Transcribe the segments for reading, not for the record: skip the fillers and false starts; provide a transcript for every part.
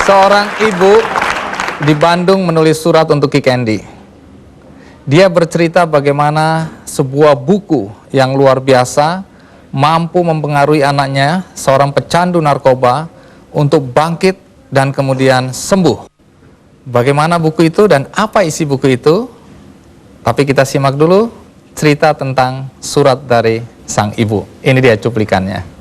Seorang ibu di Bandung menulis surat untuk Ki Candy. Dia bercerita bagaimana sebuah buku yang luar biasa mampu mempengaruhi anaknya, seorang pecandu narkoba, untuk bangkit dan kemudian sembuh. Bagaimana buku itu dan apa isi buku itu? Tapi kita simak dulu cerita tentang surat dari sang ibu. Ini dia cuplikannya.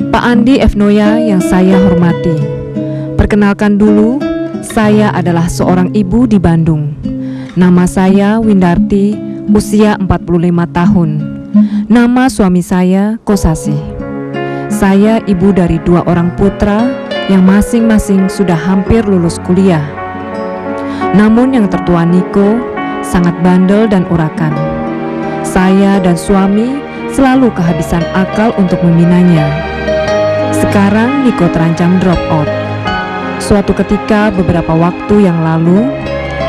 Pak Andi F. Noya yang saya hormati, perkenalkan dulu, saya adalah seorang ibu di Bandung. Nama saya Windarti, usia 45 tahun. Nama suami saya Kosasi. Saya ibu dari 2 orang putra yang masing-masing sudah hampir lulus kuliah. Namun yang tertua Niko sangat bandel dan urakan. Saya dan suami selalu kehabisan akal untuk membinanya. Sekarang Niko terancam drop out. Suatu ketika beberapa waktu yang lalu,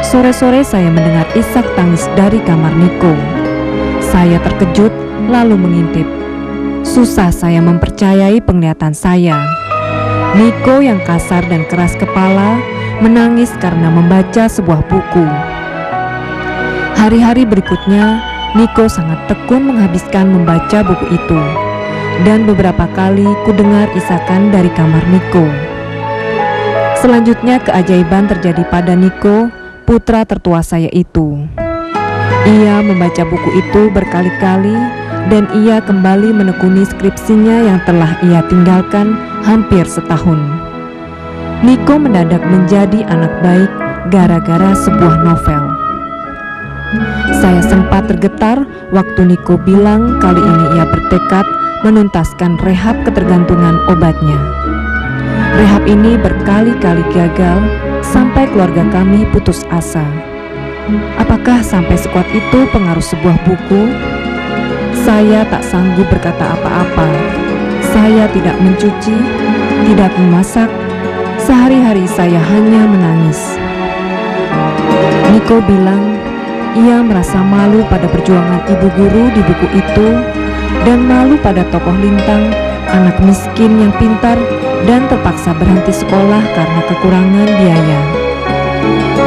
sore-sore saya mendengar isak tangis dari kamar Niko. Saya terkejut lalu mengintip. Susah saya mempercayai penglihatan saya. Niko yang kasar dan keras kepala menangis karena membaca sebuah buku. Hari-hari berikutnya, Niko sangat tekun menghabiskan membaca buku itu. Dan beberapa kali kudengar isakan dari kamar Niko. Selanjutnya keajaiban terjadi pada Niko, putra tertua saya itu. Ia membaca buku itu berkali-kali dan ia kembali menekuni skripsinya yang telah ia tinggalkan hampir setahun. Niko mendadak menjadi anak baik gara-gara sebuah novel. Saya sempat tergetar waktu Niko bilang kali ini ia bertekad menuntaskan rehab ketergantungan obatnya. Rehab ini berkali-kali gagal sampai keluarga kami putus asa. Apakah sampai sekuat itu pengaruh sebuah buku? Saya tak sanggup berkata apa-apa. Saya tidak mencuci, tidak memasak. Sehari-hari saya hanya menangis. Niko bilang ia merasa malu pada perjuangan ibu guru di buku itu dan malu pada tokoh lintang, anak miskin yang pintar dan terpaksa berhenti sekolah karena kekurangan biaya.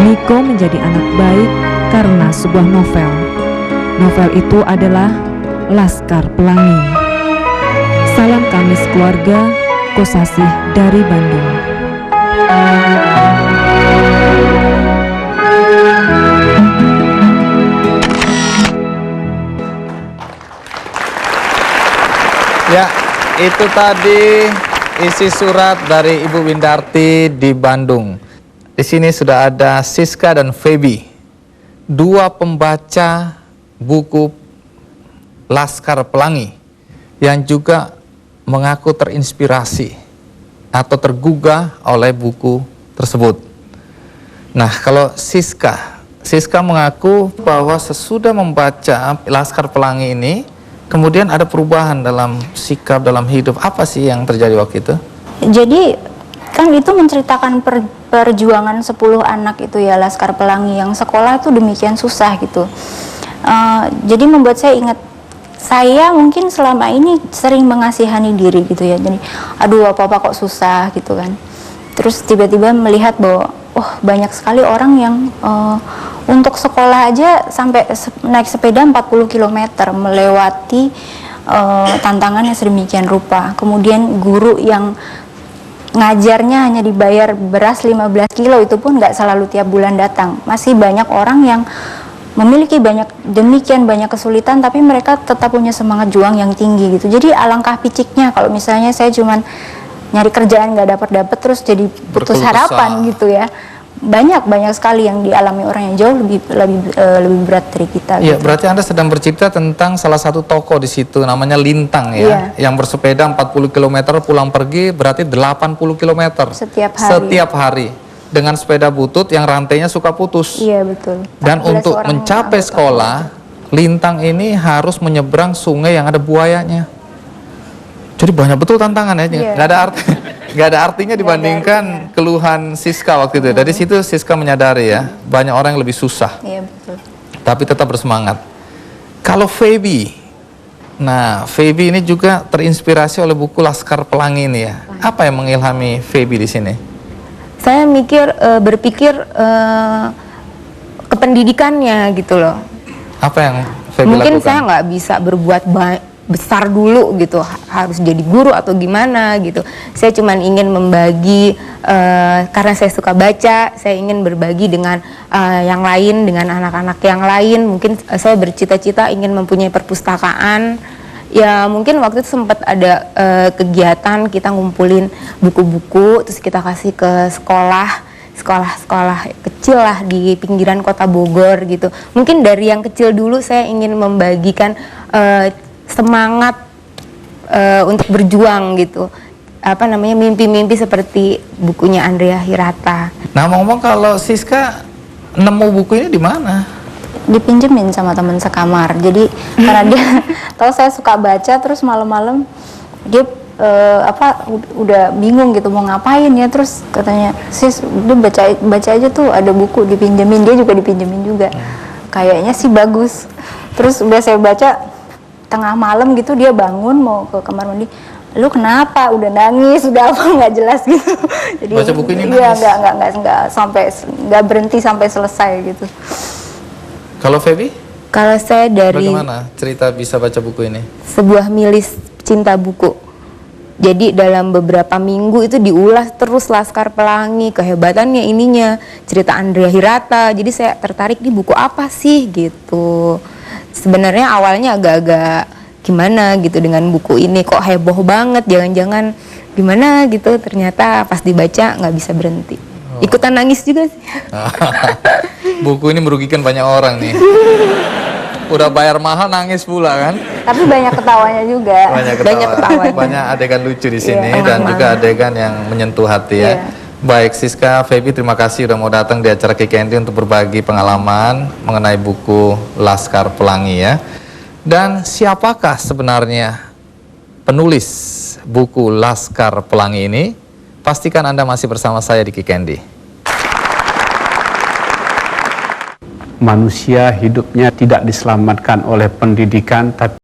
Niko menjadi anak baik karena sebuah novel. Novel itu adalah Laskar Pelangi. Salam kami sekeluarga, Kosasih dari Bandung. Ya, itu tadi isi surat dari Ibu Windarti di Bandung. Di sini sudah ada Siska dan Feby, 2 pembaca buku Laskar Pelangi yang juga mengaku terinspirasi atau tergugah oleh buku tersebut. Nah, kalau Siska mengaku bahwa sesudah membaca Laskar Pelangi ini, kemudian ada perubahan dalam sikap, dalam hidup. Apa sih yang terjadi waktu itu? Jadi kan itu menceritakan perjuangan 10 anak itu ya, Laskar Pelangi, yang sekolah tuh demikian susah gitu. Jadi membuat saya ingat, saya mungkin selama ini sering mengasihani diri gitu ya. Jadi aduh apa-apa kok susah gitu kan. Terus tiba-tiba melihat bahwa banyak sekali orang yang untuk sekolah aja sampai naik sepeda 40 km melewati tantangannya sedemikian rupa. Kemudian guru yang ngajarnya hanya dibayar beras 15 kilo itu pun nggak selalu tiap bulan datang. Masih banyak orang yang memiliki demikian banyak kesulitan tapi mereka tetap punya semangat juang yang tinggi gitu. Jadi alangkah piciknya kalau misalnya saya cuman nyari kerjaan nggak dapat terus jadi putus harapan gitu ya. Banyak sekali yang dialami orang yang jauh lebih berat dari kita. Iya, gitu. Berarti Anda sedang bercerita tentang salah satu tokoh di situ namanya Lintang ya, yang bersepeda 40 km pulang pergi berarti 80 km setiap hari dengan sepeda butut yang rantainya suka putus. Iya, betul. Dan untuk mencapai sekolah, Lintang ini harus menyeberang sungai yang ada buayanya. Jadi banyak betul tantangannya, nggak ada artinya dibandingkan keluhan Siska waktu itu. Dari situ Siska menyadari ya, banyak orang yang lebih susah. Iya, betul. Tapi tetap bersemangat. Kalau Feby, Nah, Feby ini juga terinspirasi oleh buku Laskar Pelangi ini ya. Apa yang mengilhami Feby di sini? Saya berpikir ke pendidikannya gitu loh. Apa yang Feby Mungkin lakukan? saya nggak bisa berbuat besar dulu gitu, harus jadi guru atau gimana gitu. Saya cuman ingin membagi, karena saya suka baca, saya ingin berbagi dengan yang lain, dengan anak-anak yang lain. Mungkin saya bercita-cita ingin mempunyai perpustakaan. Ya mungkin waktu itu sempat ada kegiatan kita ngumpulin buku-buku, terus kita kasih ke sekolah-sekolah kecil lah di pinggiran kota Bogor gitu. Mungkin dari yang kecil dulu saya ingin membagikan semangat untuk berjuang gitu. Apa namanya, mimpi-mimpi seperti bukunya Andrea Hirata. Nah, ngomong kalau Siska nemu buku ini di mana? Dipinjemin sama teman sekamar. Jadi karena dia tahu saya suka baca, terus malam-malam dia udah bingung gitu mau ngapain ya, terus katanya, "Sis, udah baca aja tuh, ada buku." Dipinjemin, dia juga dipinjemin juga. Kayaknya sih bagus. Terus udah saya baca, tengah malam gitu dia bangun mau ke kamar mandi. "Lu kenapa?" Udah nangis, udah apa nggak jelas gitu. Jadi Baca buku ini iya, nangis? nggak berhenti sampai selesai gitu. Kalau Feby? Kalau saya dari Bagaimana cerita bisa baca buku ini? sebuah milis cinta buku. Jadi dalam beberapa minggu itu diulas terus Laskar Pelangi, kehebatannya ininya, cerita Andrea Hirata. Jadi saya tertarik di buku apa sih gitu. Sebenarnya awalnya agak-agak gimana gitu dengan buku ini, kok heboh banget, jangan-jangan gimana gitu. Ternyata pas dibaca nggak bisa berhenti. Ikutan nangis juga sih. Buku ini merugikan banyak orang nih. Udah bayar mahal nangis pula kan? Tapi banyak ketawanya juga. Banyak Banyak ketawa. ketawanya. Banyak adegan lucu di sini Iya, dan tengah juga malam. adegan yang menyentuh hati ya. Iya. Baik Siska, Feby terima kasih udah mau datang di acara Kikendi untuk berbagi pengalaman mengenai buku Laskar Pelangi ya. Dan siapakah sebenarnya penulis buku Laskar Pelangi ini? Pastikan Anda masih bersama saya di Kikendi. Manusia hidupnya tidak diselamatkan oleh pendidikan, tapi